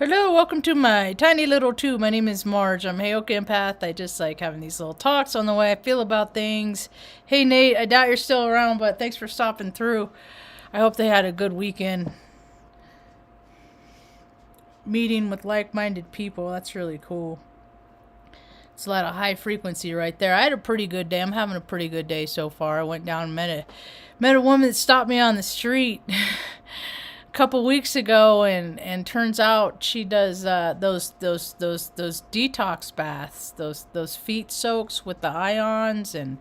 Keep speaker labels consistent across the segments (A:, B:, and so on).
A: Hello, welcome to my tiny little tube. My name is Marge. I'm a Heyoka empath. I just like having these little talks on the way I feel about things. Hey Nate, I doubt you're still around, but thanks for stopping through. I hope they had a good weekend meeting with like-minded people. That's really cool. It's a lot of high frequency right there. I had a pretty good day. I'm having a pretty good day so far. I went down and met a woman that stopped me on the street couple weeks ago, and turns out she does those detox baths, those feet soaks with the ions, and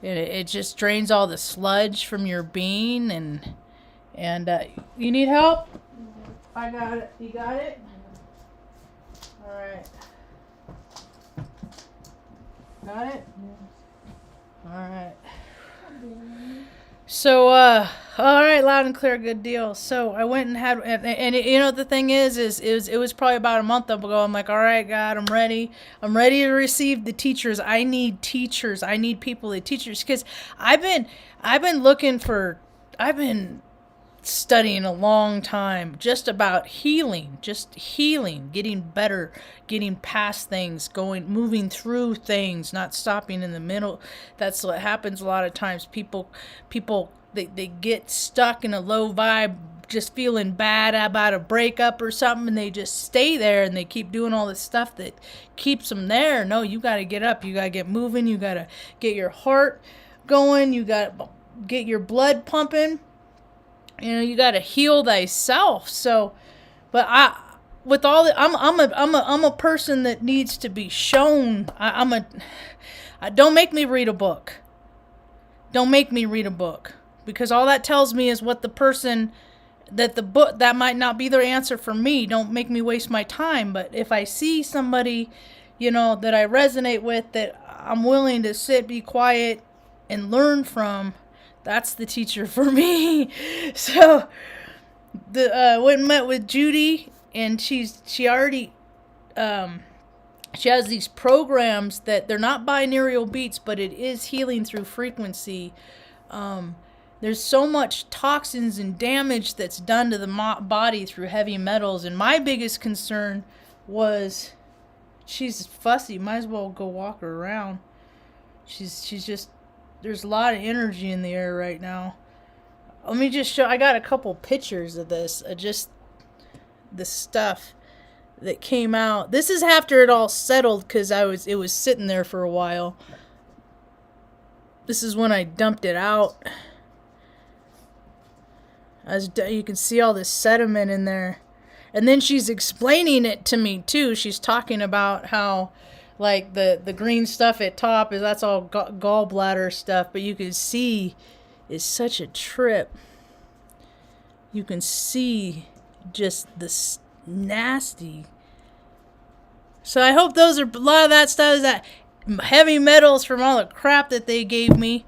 A: it just drains all the sludge from your being. And you need help? I got it. You got it? All right. Got it? All right. So, all right, loud and clear, good deal. So I went and had, and you know, the thing is it was probably about a month ago. I'm like, all right, God, I'm ready. I'm ready to receive the teachers. I need teachers. I need people that teachers, because I've been studying a long time just about healing, getting better, getting past things, moving through things, not stopping in the middle. That's what happens a lot of times. People they get stuck in a low vibe, just feeling bad about a breakup or something, and they just stay there and they keep doing all this stuff that keeps them there. No, you got to get up, you got to get moving, you got to get your heart going, you got to get your blood pumping. You know, you got to heal thyself. So, but I'm a person that needs to be shown. Don't make me read a book. Don't make me read a book, because all that tells me is what the person that the book, that might not be their answer for me. Don't make me waste my time. But if I see somebody, you know, that I resonate with, that I'm willing to sit, be quiet, and learn from, that's the teacher for me. So went and met with Judy, and she already she has these programs that they're not binaural beats, but it is healing through frequency. There's so much toxins and damage that's done to the body through heavy metals, and my biggest concern was, she's fussy. Might as well go walk her around. She's just, there's a lot of energy in the air right now. Let me just show. I got a couple pictures of this. Just the stuff that came out. This is after it all settled, because it was sitting there for a while. This is when I dumped it out. You can see all this sediment in there. And then she's explaining it to me too. She's talking about how, like, the green stuff at top that's all gallbladder stuff, but you can see it's such a trip. You can see just this nasty. So I hope those are, a lot of that stuff is that heavy metals from all the crap that they gave me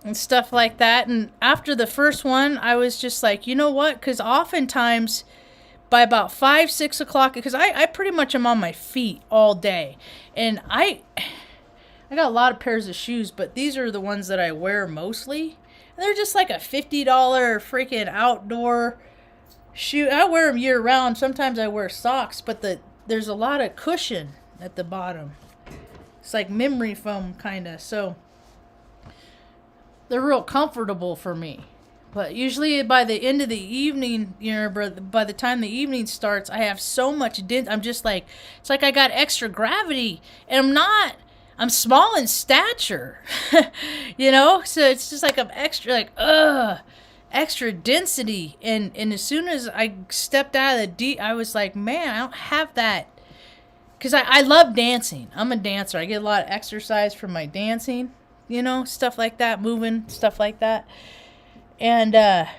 A: and stuff like that. And after the first one, I was just like, you know what? Because oftentimes, by about 5-6 o'clock, because I pretty much am on my feet all day, and I got a lot of pairs of shoes, but these are the ones that I wear mostly, and they're just like a $50 freaking outdoor shoe. I wear them year round. Sometimes I wear socks, but there's a lot of cushion at the bottom. It's like memory foam kind of, so they're real comfortable for me. But usually by the end of the evening, you know, by the time the evening starts, I have so much I'm just like, it's like I got extra gravity, and I'm small in stature, you know? So it's just like I'm extra, like, extra density. And as soon as I stepped out of I was like, man, I don't have that. Because I love dancing. I'm a dancer. I get a lot of exercise from my dancing, you know, stuff like that, moving, stuff like that. And I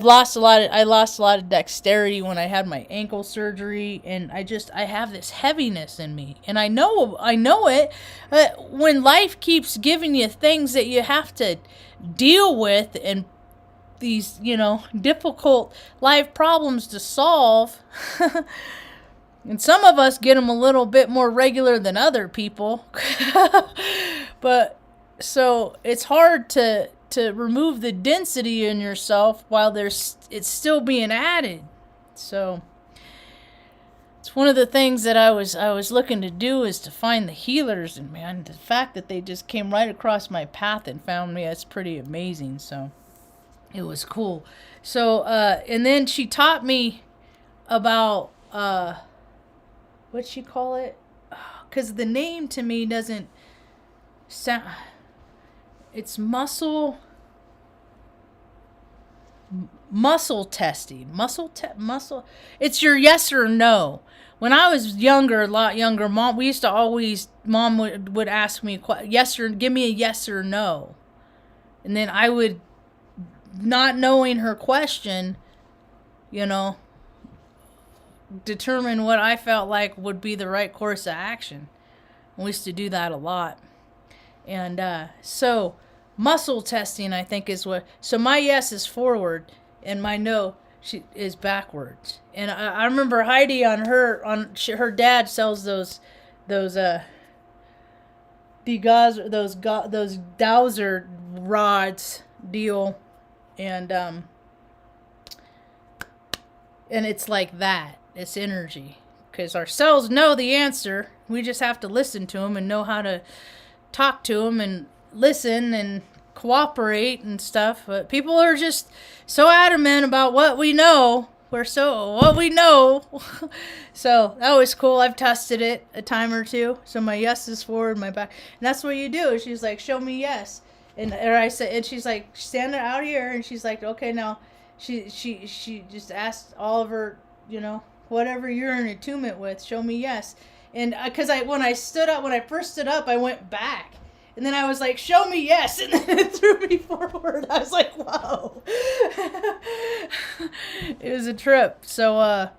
A: lost a lot of dexterity when I had my ankle surgery, and I have this heaviness in me, and I know it. When life keeps giving you things that you have to deal with, and these, you know, difficult life problems to solve, and some of us get them a little bit more regular than other people, but so it's hard to remove the density in yourself while it's still being added. So it's one of the things that I was looking to do, is to find the healers, and man, the fact that they just came right across my path and found me, that's pretty amazing. So it was cool. So and then she taught me about what'd she call it? Because the name to me doesn't sound. It's muscle testing. Muscle. It's your yes or no. When I was younger, a lot younger, mom would ask me give me a yes or no, and then I would, not knowing her question, determine what I felt like would be the right course of action. We used to do that a lot. And so muscle testing, I think, is what. So my yes is forward, and my no is backwards. And I remember Heidi her dad sells those dowser rods deal, and it's like that. It's energy, because our cells know the answer. We just have to listen to them and know how to talk to them and listen and cooperate and stuff. But people are just so adamant about what we know. What we know. So that was cool. I've tested it a time or two. So my yes is forward, my back. And that's what you do. She's like, show me yes. And she's like, stand out here. And she's like, okay, now she just asked all of her, whatever you're in attunement with, show me yes. And because when I first stood up, I went back. And then I was like, show me yes. And then it threw me forward. I was like, whoa. It was a trip. So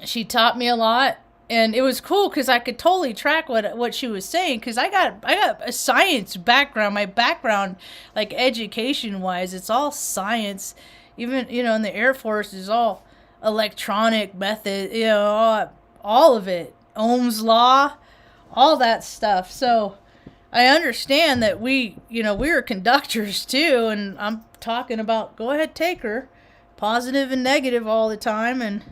A: she taught me a lot. And it was cool because I could totally track what she was saying, because I got a science background. My background, like education-wise, it's all science. Even, in the Air Force is all electronic method, all of it. Ohm's law, all that stuff. So I understand that we're conductors too, and I'm talking about, go ahead, take her, positive and negative all the time, and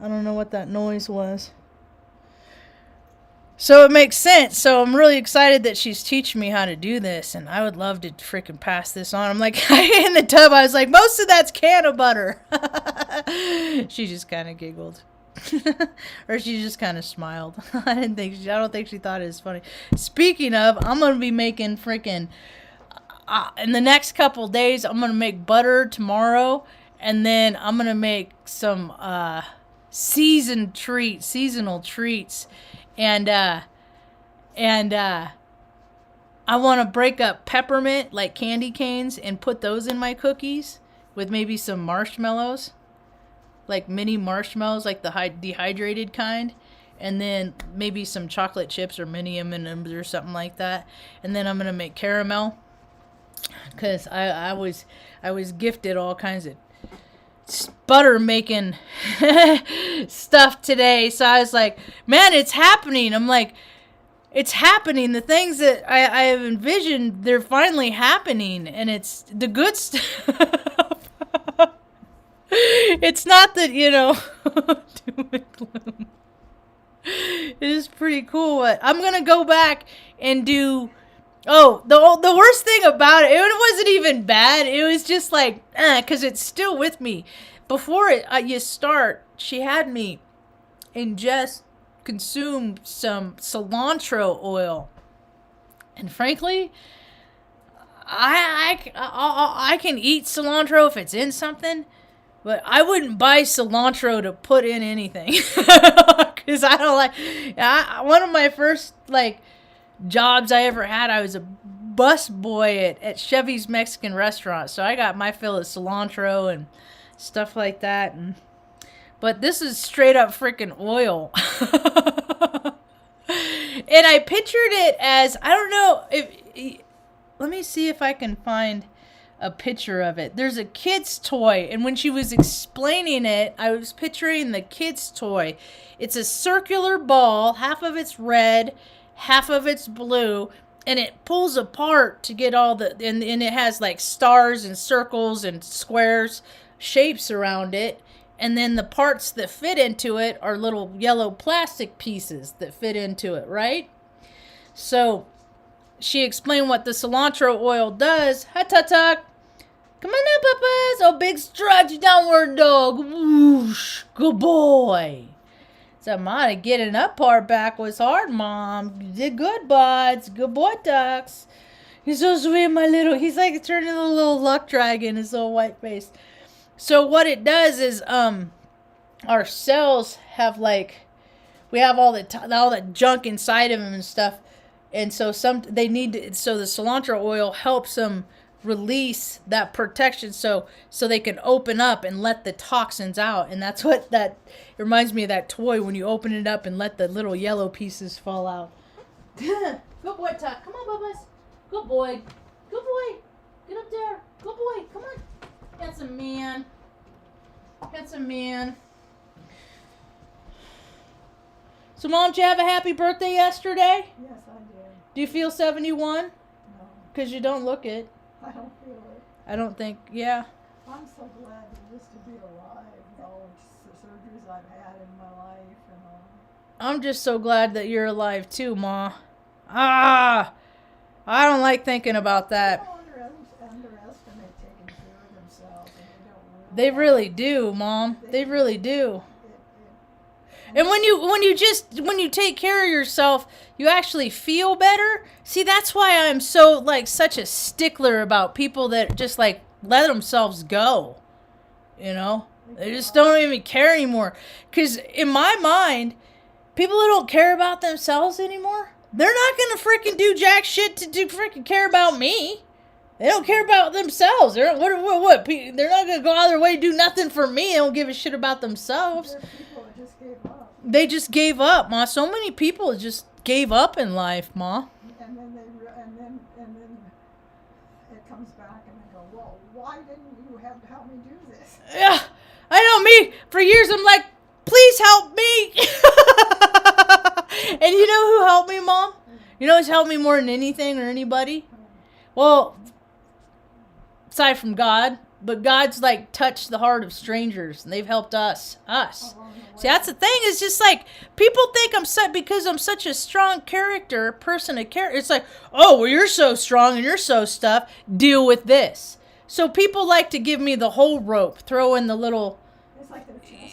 A: I don't know what that noise was. So it makes sense. So I'm really excited that she's teaching me how to do this, and I would love to freaking pass this on. I'm like, in the tub, I was like, most of that's can of butter. She just kind of giggled. Or she just kind of smiled. I don't think she thought it was funny. Speaking of, I'm going to be making freaking, in the next couple days, I'm going to make butter tomorrow, and then I'm going to make some seasonal treats. And I want to break up peppermint, like candy canes, and put those in my cookies with maybe some marshmallows, like mini marshmallows, like the dehydrated kind, and then maybe some chocolate chips or mini M&Ms or something like that. And then I'm gonna make caramel, because I was gifted all kinds of butter making stuff today. So I was like, man, it's happening. I'm like, it's happening. The things that I have envisioned, they're finally happening, and it's the good stuff. It's not that, doom and gloom. It is pretty cool. But I'm going to go back and do... Oh, the worst thing about it wasn't even bad. It was just like, because it's still with me. Before you start, she had me consume some cilantro oil. And frankly, I can eat cilantro if it's in something, but I wouldn't buy cilantro to put in anything. Because I don't like... one of my first, jobs I ever had, I was a bus boy at Chevy's Mexican restaurant, so I got my fill of cilantro and stuff like that. But this is straight up freaking oil. And I pictured it as, I don't know if, let me see if I can find a picture of it. There's a kid's toy, and when she was explaining it, I was picturing the kid's toy. It's a circular ball, half of it's red, half of it's blue, and it pulls apart to get all and it has like stars and circles and squares shapes around it. And then the parts that fit into it are little yellow plastic pieces that fit into it, right? So she explained what the cilantro oil does. Ha-ta-ta. Come on now, Peppa. So big stretch, downward dog. Whoosh. Good boy. So, Mom, to getting up part back was hard, Mom. You did good, buds. Good boy, ducks. He's so sweet, my little. He's like turning into a little luck dragon, his little white face. So what it does is, our cells have we have all that junk inside of them and stuff, and so so the cilantro oil helps them release that protection, so they can open up and let the toxins out, and that's what it reminds me of that toy when you open it up and let the little yellow pieces fall out. Good boy, Tuck. Come on, Bubba's. Good boy. Good boy. Get up there. Good boy. Come on. Handsome man. Handsome man. So, Mom, did you have a happy birthday yesterday?
B: Yes, I did.
A: Do you feel 71?
B: No.
A: Because you don't look it.
B: I don't feel it.
A: I don't think, yeah.
B: I'm so glad just to be alive with all the surgeries I've had in my life and all.
A: I'm just so glad that you're alive too, Ma. I don't like thinking about that.
B: People underestimate taking care of themselves, and
A: They really do, Mom. They really do. And when you take care of yourself, you actually feel better. See, that's why I'm so such a stickler about people that just let themselves go. You know, they just don't even care anymore. Because in my mind, people who don't care about themselves anymore, they're not gonna freaking do jack shit to freaking care about me. They don't care about themselves. They're what? They're not gonna go out of their way to do nothing for me. They don't give a shit about themselves.
B: there are people that just gave up.
A: They just gave up, Ma. So many people just gave up in life, Ma.
B: And then it comes back and they go, well, why didn't you help me do this?
A: Yeah, I know me. For years, I'm like, please help me. And you know who helped me, Mom? You know who's helped me more than anything or anybody? Well, aside from God, but God's touched the heart of strangers, and they've helped us. See, that's the thing. It's just people think because I'm such a strong person of character. It's oh, well, you're so strong and you're so stuff. Deal with this. So people like to give me the whole rope, throw in the little.
B: It's like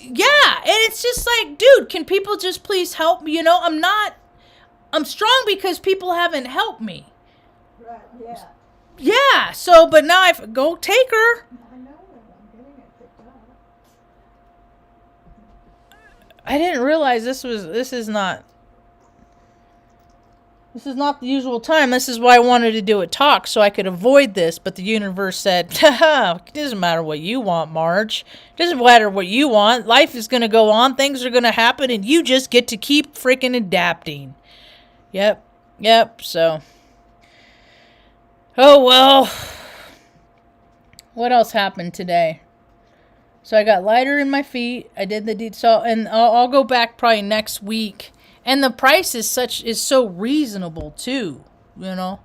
A: yeah, and it's just dude, can people just please help me? You know, I'm strong because people haven't helped me.
B: Right, yeah.
A: Yeah, so, but now go take her.
B: I know it. I'm getting it picked up.
A: I didn't realize this is not the usual time. This is why I wanted to do a talk, so I could avoid this, but the universe said, haha, it doesn't matter what you want, Marge. It doesn't matter what you want. Life is going to go on. Things are going to happen, and you just get to keep freaking adapting. Yep, so. Oh, well. What else happened today? So I got lighter in my feet. I did the detox, and I'll go back probably next week. And the price is so reasonable too, you know.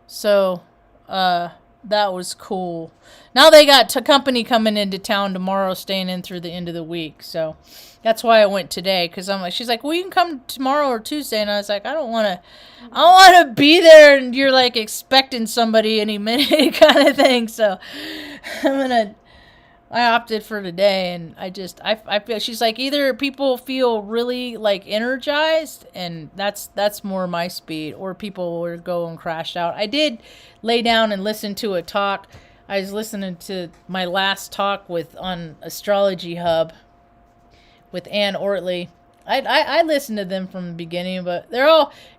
A: So that was cool. Now they got a company coming into town tomorrow, staying in through the end of the week. So that's why I went today, because she's like, well, you can come tomorrow or Tuesday, and I was like, I don't want to be there, and you're expecting somebody any minute kind of thing. So I opted for today, and I feel, she's like, either people feel really energized, and that's more my speed, or people will go and crash out. I did lay down and listen to a talk. I was listening to my last talk on Astrology Hub with Ann Ortley. I listened to them from the beginning, but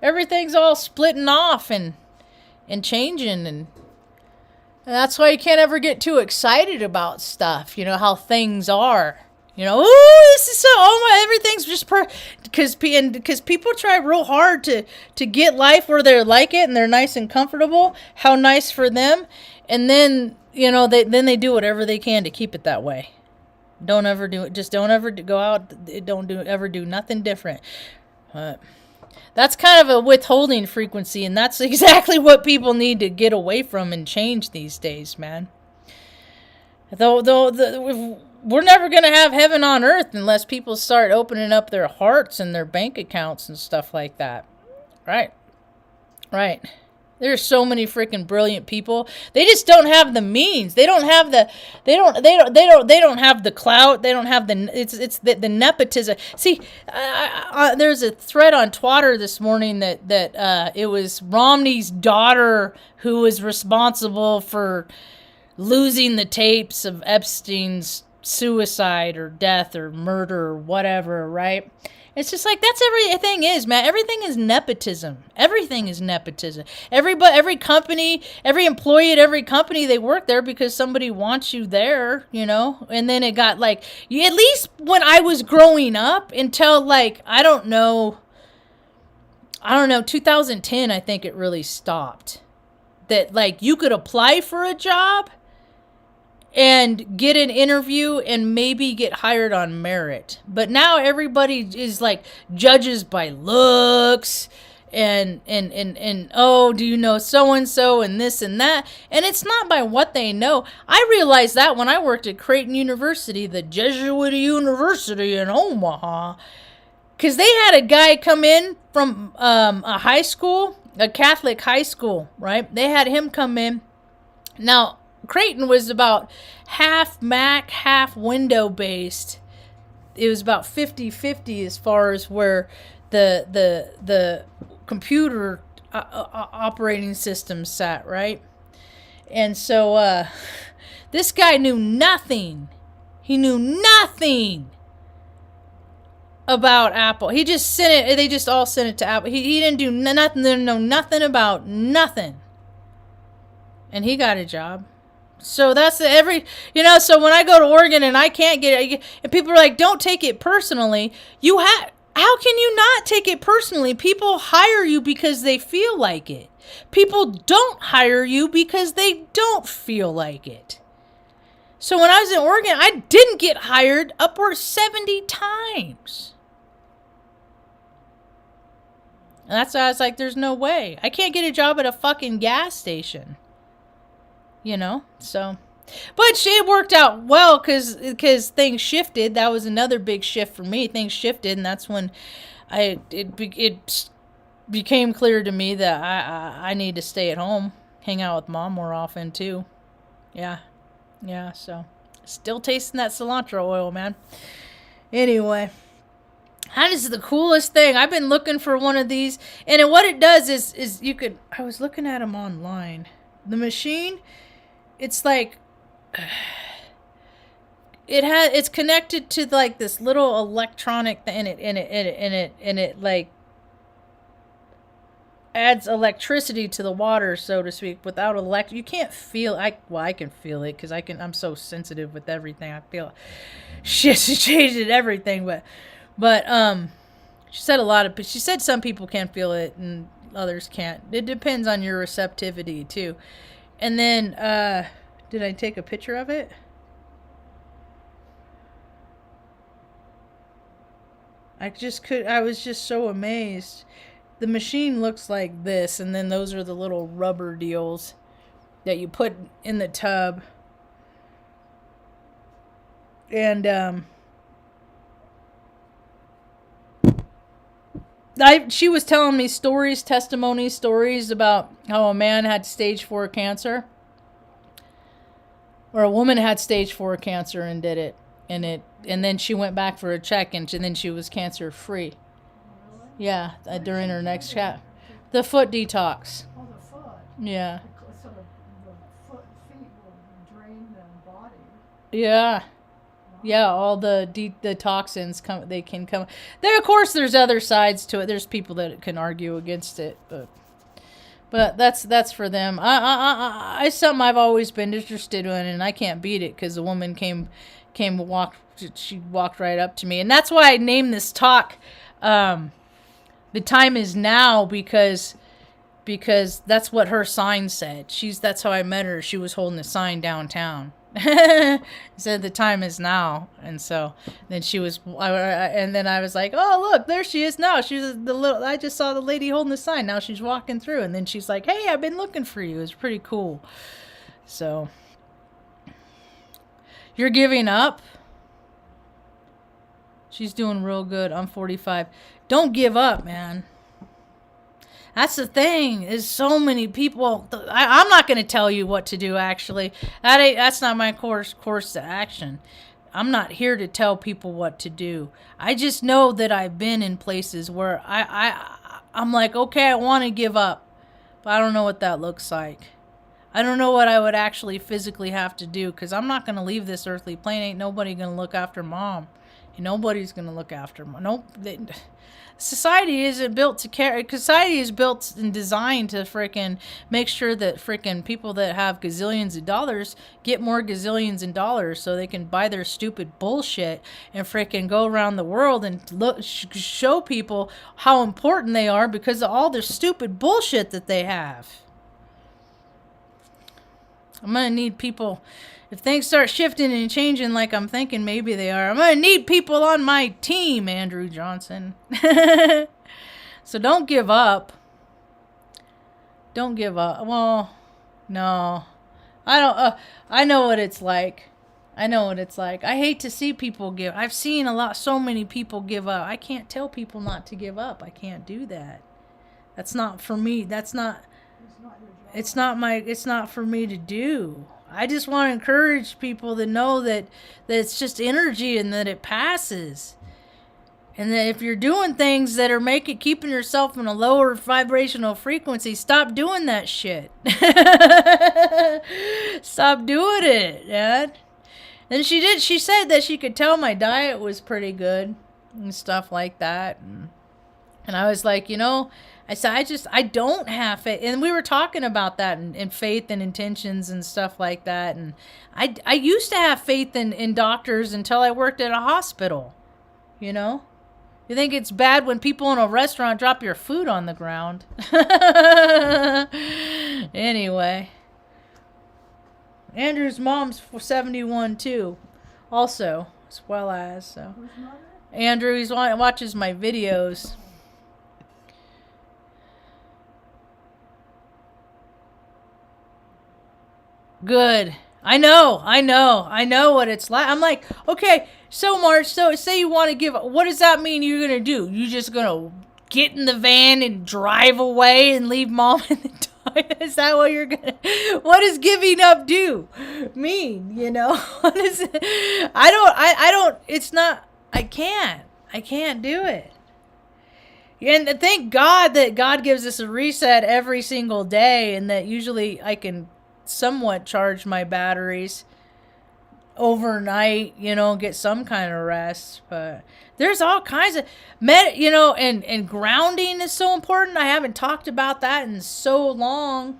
A: everything's all splitting off and changing, and that's why you can't ever get too excited about stuff. You know how things are. You know, ooh, this is everything's just because people try real hard to get life where they're like it and they're nice and comfortable. How nice for them, and then they do whatever they can to keep it that way. Don't ever do it. Just don't ever go out. Ever do nothing different. That's kind of a withholding frequency, and that's exactly what people need to get away from and change these days, man. We're never going to have heaven on earth unless people start opening up their hearts and their bank accounts and stuff like that. Right. Right. There's so many freaking brilliant people. They just don't have the means. They don't have the have the clout. They don't have it's the nepotism. See, there's a thread on Twitter this morning that it was Romney's daughter who was responsible for losing the tapes of Epstein's suicide or death or murder or whatever, right? It's just like, that's everything is, man. Everything is nepotism. Everything is nepotism. Every company, every employee at every company, they work there because somebody wants you there, you know? And then it got like, at least when I was growing up until like, I don't know, 2010, I think it really stopped. That like, you could apply for a job and get an interview and maybe get hired on merit. But now everybody is like judges by looks and oh, do you know so-and-so and this and that? And it's not by what they know. I realized that when I worked at Creighton University, the Jesuit University in Omaha, because they had a guy come in from a high school, a Catholic high school, right? They had him come in. Now, Creighton was about half Mac, half window based. It was about 50-50 as far as where the computer operating system sat, right? And so this guy knew nothing. He knew nothing about Apple. He just sent it. They just all sent it to Apple. He didn't do nothing. Didn't know nothing about nothing. And he got a job. So that's so when I go to Oregon and I can't get it, and people are like, don't take it personally. How can you not take it personally? People hire you because they feel like it. People don't hire you because they don't feel like it. So when I was in Oregon, I didn't get hired upwards 70 times. And that's why I was like, there's no way. I can't get a job at a fucking gas station. You know, so, but it worked out well because things shifted. That was another big shift for me. Things shifted, and that's when it became clear to me that I need to stay at home, hang out with Mom more often too. Yeah. So, still tasting that cilantro oil, man. Anyway, that is the coolest thing. I've been looking for one of these, and what it does is you could. I was looking at them online. The machine. It's like it's connected to like this little electronic thing, and it like adds electricity to the water, so to speak. Without you can't feel. I can feel it because I'm so sensitive with everything. I feel shit. She changed everything, but she said some people can feel it and others can't. It depends on your receptivity too. And then, did I take a picture of it? I was just so amazed. The machine looks like this, and then those are the little rubber deals that you put in the tub. And, she was telling me stories about how a man had stage 4 cancer, or a woman had stage 4 cancer and did it, and then she went back for a check, and then she was cancer free.
B: Really?
A: Yeah, during her next chat, the Foot Detox.
B: Oh, the foot.
A: Yeah.
B: So the feet will drain the body.
A: Yeah. Yeah, all the toxins can come. There, of course, there's other sides to it. There's people that can argue against it, but that's for them. It's something I've always been interested in, and I can't beat it because the woman she walked right up to me, and that's why I named this talk, "The Time Is Now," because that's what her sign said. That's how I met her. She was holding a sign downtown. Said the time is now, and so then and then I was like, oh look, there she is now. I just saw the lady holding the sign. Now she's walking through, and then she's like, hey, I've been looking for you. It's pretty cool. So You're giving up? She's doing real good. I'm 45. Don't give up, man. That's the thing. Is so many people. I'm not going to tell you what to do. Actually, that's not my course to action. I'm not here to tell people what to do. I just know that I've been in places where I'm like, okay, I want to give up, but I don't know what that looks like. I don't know what I would actually physically have to do, because I'm not going to leave this earthly plane. Ain't nobody going to look after mom. Nobody's going to look after mom. Nope. Society isn't built to care. Society is built and designed to frickin' make sure that frickin' people that have gazillions of dollars get more gazillions of dollars so they can buy their stupid bullshit and frickin' go around the world and show people how important they are because of all their stupid bullshit that they have. I'm going to need people. If things start shifting and changing like I'm thinking maybe they are, I'm going to need people on my team, Andrew Johnson. So don't give up. Don't give up. Well, no. I don't. I know what it's like. I know what it's like. I hate to see people give. I've seen so many people give up. I can't tell people not to give up. I can't do that. That's not for me. That's not. It's not for me to do. I just want to encourage people to know that it's just energy and that it passes. And that if you're doing things that are keeping yourself in a lower vibrational frequency, stop doing that shit. Stop doing it, Dad. And she said that she could tell my diet was pretty good and stuff like that. And I was like, I said, I don't have faith. And we were talking about that and faith and intentions and stuff like that. And I used to have faith in doctors until I worked at a hospital. You think it's bad when people in a restaurant drop your food on the ground. Anyway. Andrew's mom's 71 too. Also, as well as. So. Andrew, he watches my videos. Good. I know what it's like. I'm like, okay, so Marge, so say you want to give up. What does that mean you're going to do? You just going to get in the van and drive away and leave mom in the toilet? Is that what you're going to, what does giving up mean? What is it? I can't do it. And thank God that God gives us a reset every single day, and that usually I can somewhat charge my batteries overnight, get some kind of rest. But there's all kinds of and grounding is so important. I haven't talked about that in so long.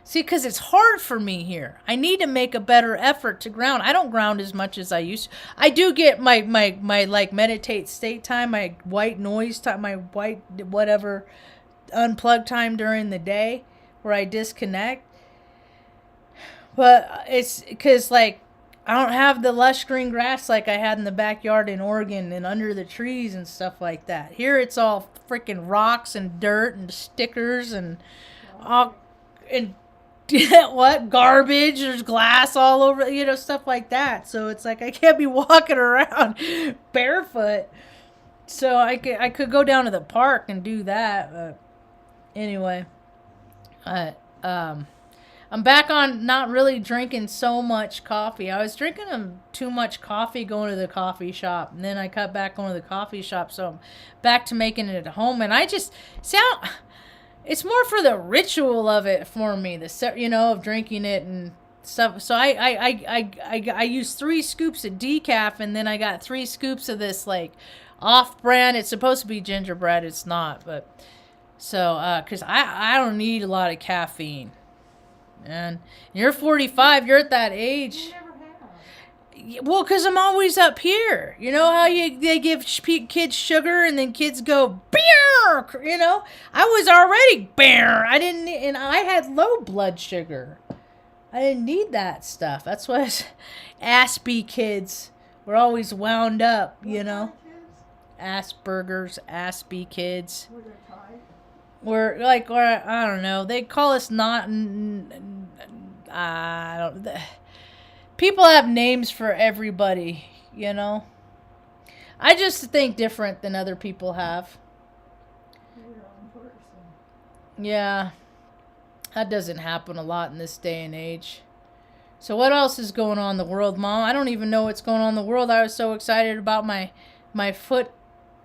A: See, because it's hard for me here. I need to make a better effort to ground. I don't ground as much as I used to. I do get my like meditate state time, my white noise time, my white whatever unplug time during the day where I disconnect. But it's because, I don't have the lush green grass like I had in the backyard in Oregon and under the trees and stuff like that. Here it's all freaking rocks and dirt and stickers and what? Garbage. There's glass all over, stuff like that. So it's like I can't be walking around barefoot. So I could go down to the park and do that. But anyway, I'm back on not really drinking so much coffee. I was drinking too much coffee going to the coffee shop, and then I cut back going to the coffee shop, so I'm back to making it at home. And I just it's more for the ritual of it for me, of drinking it and stuff. So I use 3 scoops of decaf, and then I got 3 scoops of this off-brand. It's supposed to be gingerbread. It's not, but so because I don't need a lot of caffeine. And you're 45, you're at that age.
B: You never have.
A: Well, because I'm always up here. You know how they give kids sugar and then kids go, beer, I was already beer. And I had low blood sugar. I didn't need that stuff. That's why Aspie kids were always wound up, Asperger's, Aspie kids.
B: Were they tight?
A: We're I don't know. They call us not. people have names for everybody, you know. I just think different than other people have.
B: You're your own person.
A: Yeah. That doesn't happen a lot in this day and age. So what else is going on in the world, Mom? I don't even know what's going on in the world. I was so excited about my foot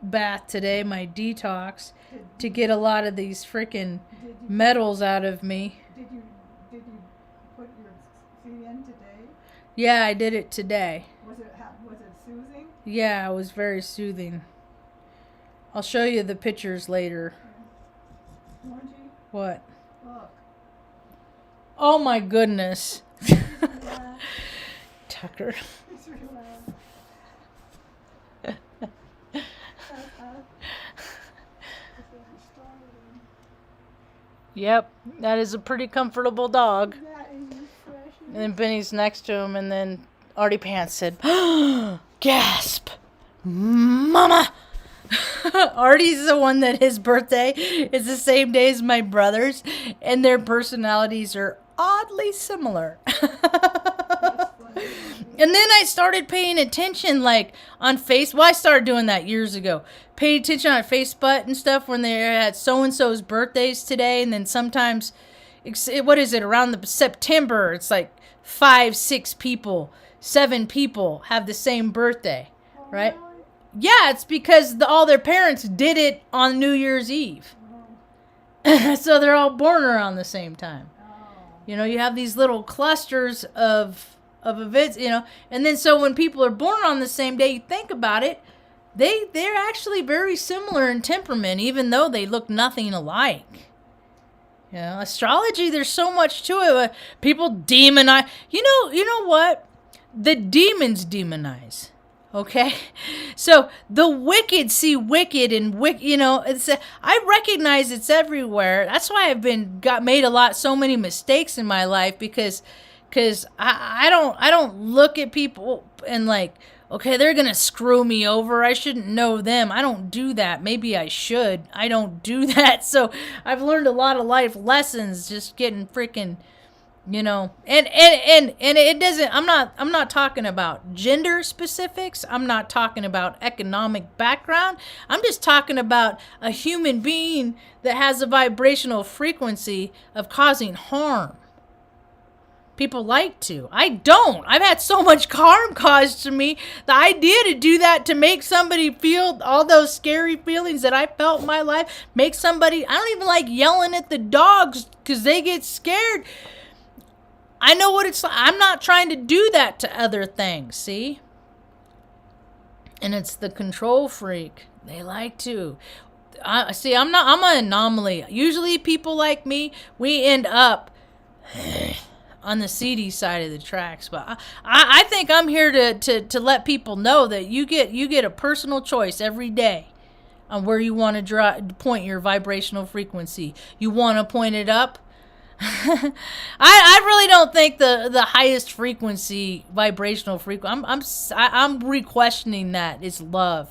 A: bath today, my detox, to get a lot of these freaking metals out of me.
B: Did you put your feet in today?
A: Yeah, I did it today.
B: Was it soothing?
A: Yeah, it was very soothing. I'll show you the pictures later.
B: Margie,
A: What?
B: look.
A: Oh my goodness.
B: Yeah,
A: Tucker.
B: it's relaxed.
A: Yep, that is a pretty comfortable dog.
B: That is refreshing.
A: And then Benny's next to him, and then Artie Pants said, gasp, Mama! Artie's the one that his birthday is the same day as my brother's, and their personalities are oddly similar. And then I started paying attention, like, on Facebook. Well, I started doing that years ago. Paid attention on Facebook and stuff when they had so-and-so's birthdays today. And then sometimes, what is it, around the September, it's like 5, 6 people, 7 people have the same birthday, right?
B: Really?
A: Yeah, it's because all their parents did it on New Year's Eve. So they're all born around the same time. You know, you have these little clusters of events, you know, and then so when people are born on the same day, you think about it, they're actually very similar in temperament, even though they look nothing alike. You know, astrology, there's so much to it. People demonize. You know what? The demons demonize. Okay, so the wicked see wicked and you know, I recognize it's everywhere. That's why I've made so many mistakes in my life because I don't look at people and like, okay, they're gonna screw me over. I shouldn't know them. I don't do that. Maybe I should. I don't do that. So I've learned a lot of life lessons just getting freaking, you know, and it doesn't. I'm not talking about gender specifics. I'm not talking about economic background. I'm just talking about a human being that has a vibrational frequency of causing harm. People like to. I don't. I've had so much harm caused to me. The idea to do that, to make somebody feel all those scary feelings that I felt in my life, make somebody, I don't even like yelling at the dogs because they get scared. I know what it's like. I'm not trying to do that to other things, see? And it's the control freak. They like to. I'm an anomaly. Usually people like me, we end up on the seedy side of the tracks, but I think I'm here to let people know that you get a personal choice every day on where you want to point your vibrational frequency. You want to point it up. I really don't think the highest frequency vibrational frequency. I'm re-questioning that is love,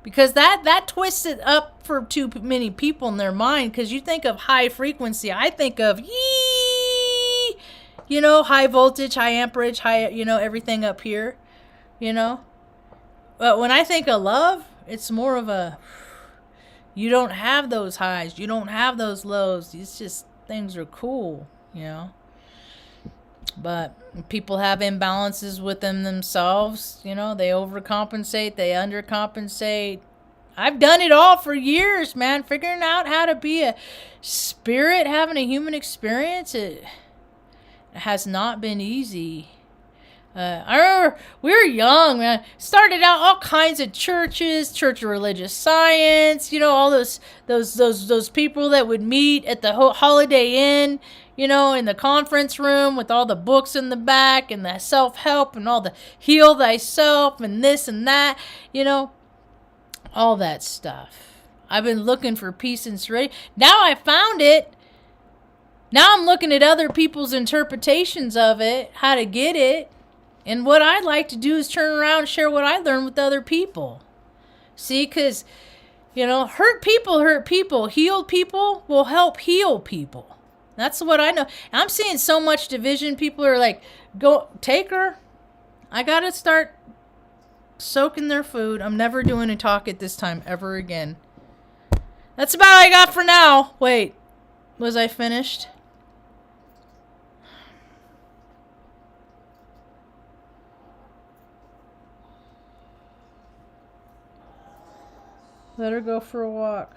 A: because that twists it up for too many people in their mind. Because you think of high frequency, I think of yee. You know, high voltage, high amperage, high, you know, everything up here, you know. But when I think of love, it's more of a, you don't have those highs, you don't have those lows. It's just, things are cool, you know. But people have imbalances within themselves, you know. They overcompensate, they undercompensate. I've done it all for years, man. Figuring out how to be a spirit, having a human experience, it has not been easy. I remember we were young, man. Started out all kinds of churches, Church of Religious Science, you know, all those people that would meet at the Holiday Inn, you know, in the conference room with all the books in the back and the self-help and all the heal thyself and this and that, you know, all that stuff. I've been looking for peace and serenity. Now I found it. Now I'm looking at other people's interpretations of it, how to get it. And what I'd like to do is turn around and share what I learned with other people. See, because, you know, hurt people hurt people. Healed people will help heal people. That's what I know. I'm seeing so much division. People are like, go take her. I gotta start soaking their food. I'm never doing a talk at this time ever again. That's about all I got for now. Wait, was I finished? Let her go for a walk.